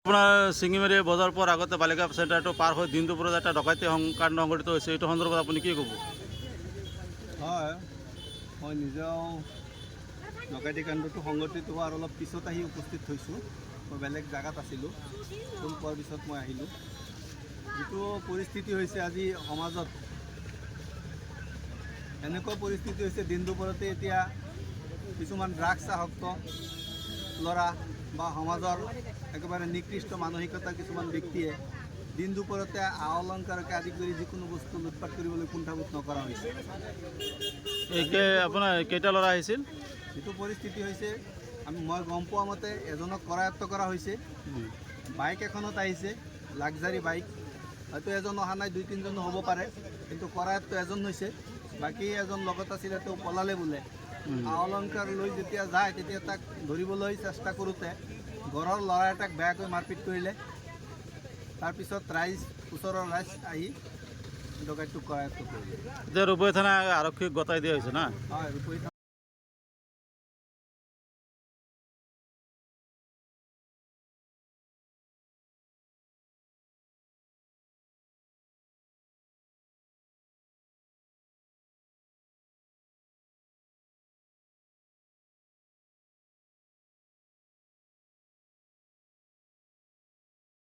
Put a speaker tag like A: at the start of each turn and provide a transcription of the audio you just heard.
A: আপোনাৰ চিঙিমাৰী বজাৰ পোৱাৰ আগতে বালিকা চেণ্টাৰটো পাৰ হৈ দিন দুপৰত এটা ডকাইতি কাণ্ড সংঘটিত হৈছে। এইটো সন্দৰ্ভত আপুনি কি ক'ব?
B: হয়, মই নিজেও ডকাইতি কাণ্ডটো সংঘটিত হোৱাৰ অলপ পিছত আহি উপস্থিত হৈছোঁ। মই বেলেগ জেগাত আছিলোঁ, ফোন পোৱাৰ পিছত মই আহিলোঁ। যিটো পৰিস্থিতি হৈছে আজি সমাজত, এনেকুৱা পৰিস্থিতি হৈছে দিন দুপৰতে এতিয়া কিছুমান ড্ৰাগছ আসক্ত ল'ৰা বা সমাজৰ একেবাৰে নিকৃষ্ট মানসিকতাৰ কিছুমান ব্যক্তিয়ে দিন দুপৰতে অলংকাৰকে আদি কৰি যিকোনো বস্তু লুটপাট কৰিবলৈ কুণ্ঠাবোধ নকৰা হৈছে।
A: আপোনাৰ কেইটা ল'ৰা আহিছিল?
B: যিটো পৰিস্থিতি হৈছে মই গম পোৱা মতে এজনক কৰায়ত্ব কৰা হৈছে। বাইক এখনত আহিছে, লাক্সাৰী বাইক। হয়তো এজন অহা নাই, 2-3জনো হ'ব পাৰে, কিন্তু কৰায়ত্ব এজন হৈছে। বাকী এজন লগত আছিলে, তেওঁ পলালে বোলে। অলংকাৰ লৈ যেতিয়া যায় তেতিয়া তাক ধৰিবলৈ চেষ্টা কৰোঁতে ঘৰৰ ল'ৰা এটাক বেয়াকৈ মাৰপিট কৰিলে। তাৰপিছত ওচৰৰ ৰাইজ আহি ডকাইতটোক কৰায়ত্ব কৰিলে।
A: এতিয়া ৰূপহী থানা আৰক্ষীক গতাই দিয়া হৈছে না?
B: হয়, ৰূপহী